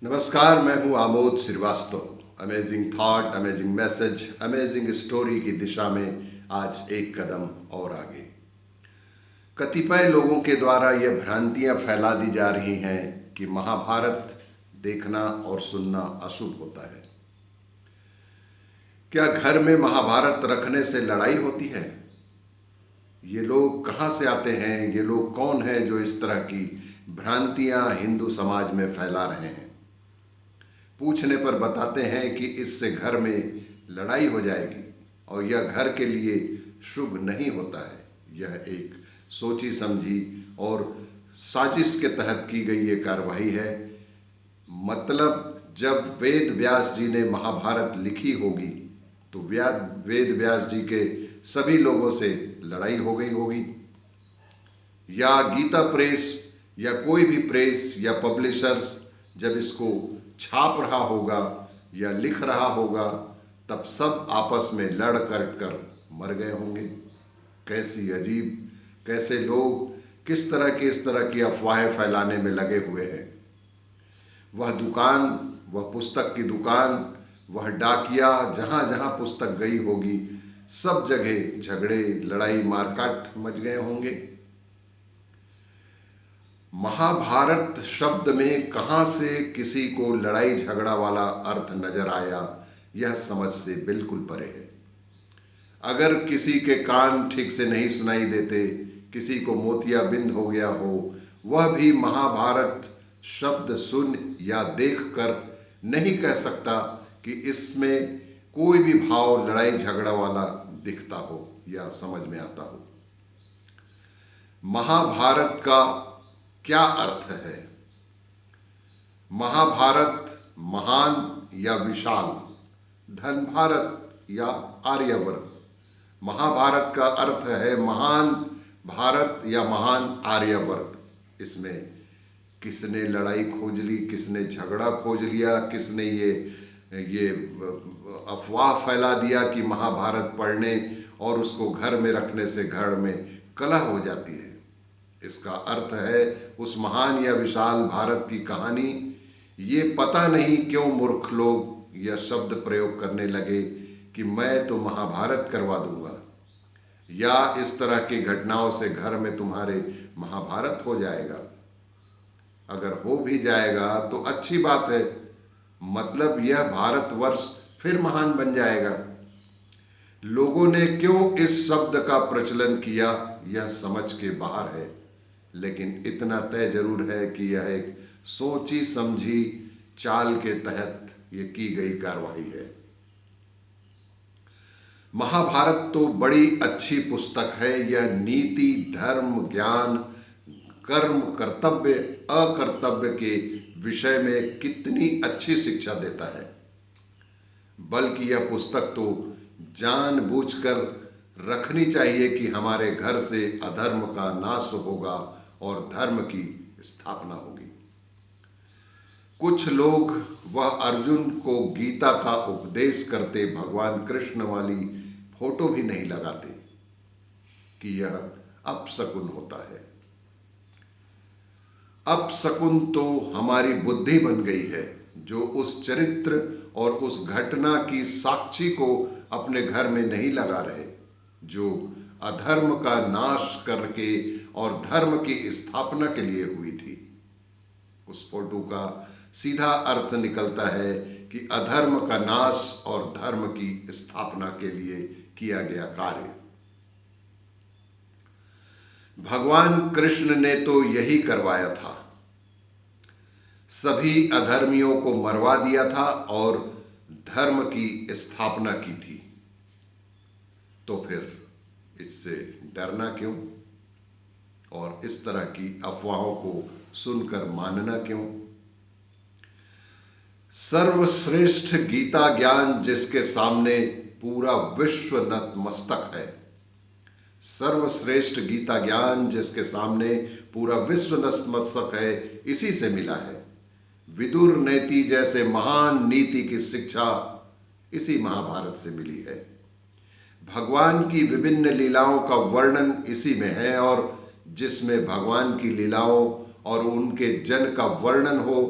नमस्कार, मैं हूं Amod Shrivastava. Amazing thought, amazing message, amazing story की दिशा में आज एक कदम और आगे। कतिपय लोगों के द्वारा यह भ्रांतियां फैला दी जा रही हैं कि महाभारत देखना और सुनना अशुभ होता है। क्या घर में महाभारत रखने से लड़ाई होती है? ये लोग कहाँ से आते हैं? ये लोग कौन हैं जो इस तरह की भ्रांतियां हिंदू समाज में फैला रहे हैं? पूछने पर बताते हैं कि इससे घर में लड़ाई हो जाएगी और यह घर के लिए शुभ नहीं होता है। यह एक सोची समझी और साजिश के तहत की गई ये कार्रवाई है। मतलब जब वेद व्यास जी ने महाभारत लिखी होगी तो वेद व्यास जी के सभी लोगों से लड़ाई हो गई होगी, या गीता प्रेस या कोई भी प्रेस या पब्लिशर्स जब इसको छाप रहा होगा या लिख रहा होगा तब सब आपस में लड़ कर मर गए होंगे। कैसी अजीब, कैसे लोग किस तरह की इस तरह की अफवाहें फैलाने में लगे हुए हैं। वह दुकान, वह पुस्तक की दुकान, वह डाकिया, जहाँ जहाँ पुस्तक गई होगी सब जगह झगड़े, लड़ाई, मारकाट मच गए होंगे। महाभारत शब्द में कहाँ से किसी को लड़ाई झगड़ा वाला अर्थ नजर आया, यह समझ से बिल्कुल परे है। अगर किसी के कान ठीक से नहीं सुनाई देते, किसी को मोतियाबिंद हो गया हो, वह भी महाभारत शब्द सुन या देख कर नहीं कह सकता कि इसमें कोई भी भाव लड़ाई झगड़ा वाला दिखता हो या समझ में आता हो। महाभारत का क्या अर्थ है? महाभारत महान या विशाल, धन भारत या आर्यवर्त। महाभारत का अर्थ है महान भारत या महान आर्यवर्त। इसमें किसने लड़ाई खोज ली, किसने झगड़ा खोज लिया, किसने ये अफवाह फैला दिया कि महाभारत पढ़ने और उसको घर में रखने से घर में कलह हो जाती है। इसका अर्थ है उस महान या विशाल भारत की कहानी। ये पता नहीं क्यों मूर्ख लोग यह शब्द प्रयोग करने लगे कि मैं तो महाभारत करवा दूंगा, या इस तरह की घटनाओं से घर में तुम्हारे महाभारत हो जाएगा। अगर हो भी जाएगा तो अच्छी बात है, मतलब यह भारतवर्ष फिर महान बन जाएगा। लोगों ने क्यों इस शब्द का प्रचलन किया यह समझ के बाहर है, लेकिन इतना तय जरूर है कि यह एक सोची समझी चाल के तहत ये की गई कार्रवाई है। महाभारत तो बड़ी अच्छी पुस्तक है। यह नीति, धर्म, ज्ञान, कर्म, कर्तव्य, अकर्तव्य के विषय में कितनी अच्छी शिक्षा देता है। बल्कि यह पुस्तक तो जानबूझकर रखनी चाहिए कि हमारे घर से अधर्म का नाश होगा और धर्म की स्थापना होगी। कुछ लोग वह अर्जुन को गीता का उपदेश करते भगवान कृष्ण वाली फोटो भी नहीं लगाते कि यह अपशकुन होता है। अपशकुन तो हमारी बुद्धि बन गई है जो उस चरित्र और उस घटना की साक्षी को अपने घर में नहीं लगा रहे, जो अधर्म का नाश करके और धर्म की स्थापना के लिए हुई थी। उस फोटो का सीधा अर्थ निकलता है कि अधर्म का नाश और धर्म की स्थापना के लिए किया गया कार्य। भगवान कृष्ण ने तो यही करवाया था, सभी अधर्मियों को मरवा दिया था और धर्म की स्थापना की थी। तो फिर इससे डरना क्यों और इस तरह की अफवाहों को सुनकर मानना क्यों? सर्वश्रेष्ठ गीता ज्ञान जिसके सामने पूरा विश्व नतमस्तक है, सर्वश्रेष्ठ गीता ज्ञान जिसके सामने पूरा विश्व नतमस्तक है, इसी से मिला है। विदुर नीति जैसे महान नीति की शिक्षा इसी महाभारत से मिली है। भगवान की विभिन्न लीलाओं का वर्णन इसी में है, और जिसमें भगवान की लीलाओं और उनके जन का वर्णन हो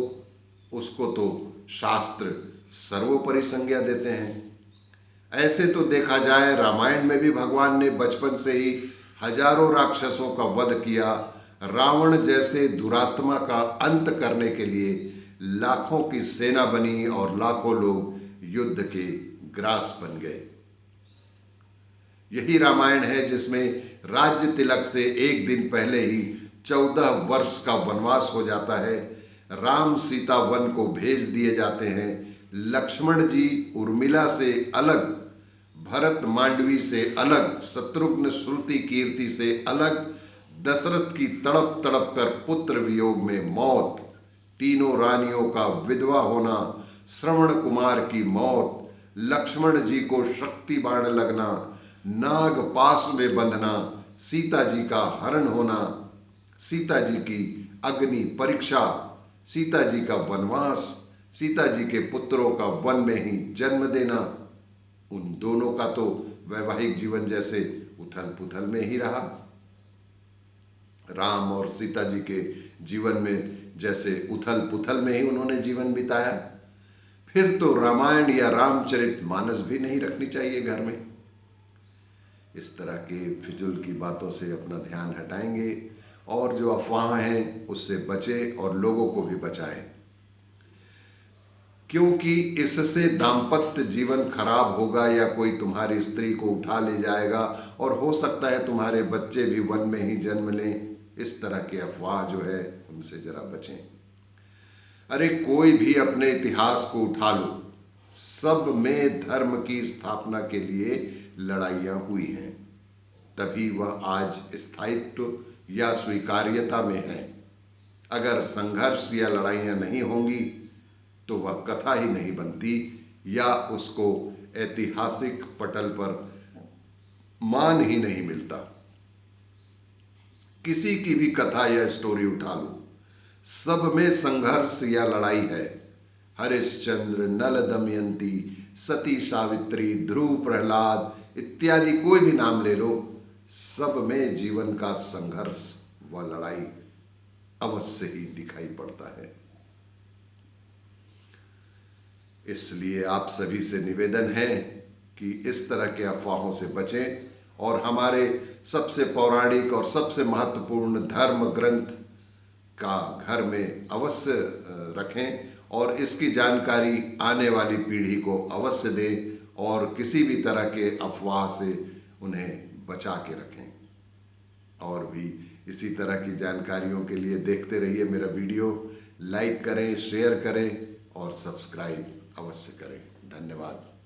उसको तो शास्त्र सर्वोपरि संज्ञा देते हैं। ऐसे तो देखा जाए रामायण में भी भगवान ने बचपन से ही हजारों राक्षसों का वध किया। रावण जैसे दुरात्मा का अंत करने के लिए लाखों की सेना बनी और लाखों लोग युद्ध के ग्रास बन गए। यही रामायण है जिसमें राज्य तिलक से एक दिन पहले ही 14 वर्ष का वनवास हो जाता है। राम सीता वन को भेज दिए जाते हैं। लक्ष्मण जी उर्मिला से अलग, भरत मांडवी से अलग, शत्रुघ्न श्रुति कीर्ति से अलग, दशरथ की तड़प तड़प कर पुत्र वियोग में मौत, तीनों रानियों का विधवा होना, श्रवण कुमार की मौत, लक्ष्मण जी को शक्ति बाण लगना, नाग पास में बंधना, सीता जी का हरण होना, सीता जी की अग्नि परीक्षा, सीता जी का वनवास, सीता जी के पुत्रों का वन में ही जन्म देना, उन दोनों का तो वैवाहिक जीवन जैसे उथल पुथल में ही रहा। राम और सीता जी के जीवन में जैसे उथल पुथल में ही उन्होंने जीवन बिताया। फिर तो रामायण या रामचरितमानस भी नहीं रखनी चाहिए घर में। इस तरह के फिजूल की बातों से अपना ध्यान हटाएंगे और जो अफवाह हैं उससे बचें और लोगों को भी बचाएं, क्योंकि इससे दाम्पत्य जीवन खराब होगा या कोई तुम्हारी स्त्री को उठा ले जाएगा और हो सकता है तुम्हारे बच्चे भी वन में ही जन्म लें। इस तरह के अफवाह जो है उनसे जरा बचें। अरे कोई भी अपने इतिहास को उठा लो, सब में धर्म की स्थापना के लिए लड़ाइयाँ हुई हैं, तभी वह आज स्थायित्व या स्वीकार्यता में है। अगर संघर्ष या लड़ाइयाँ नहीं होंगी तो वह कथा ही नहीं बनती या उसको ऐतिहासिक पटल पर मान ही नहीं मिलता। किसी की भी कथा या स्टोरी उठा लो, सब में संघर्ष या लड़ाई है। हरिश्चंद्र, नल दमयंती, सती सावित्री, ध्रुव प्रहलाद इत्यादि कोई भी नाम ले लो, सब में जीवन का संघर्ष व लड़ाई अवश्य ही दिखाई पड़ता है। इसलिए आप सभी से निवेदन है कि इस तरह के अफवाहों से बचें और हमारे सबसे पौराणिक और सबसे महत्वपूर्ण धर्म ग्रंथ का घर में अवश्य रखें और इसकी जानकारी आने वाली पीढ़ी को अवश्य दें और किसी भी तरह के अफवाह से उन्हें बचा के रखें। और भी इसी तरह की जानकारियों के लिए देखते रहिए मेरा वीडियो, लाइक करें, शेयर करें और सब्सक्राइब अवश्य करें। धन्यवाद।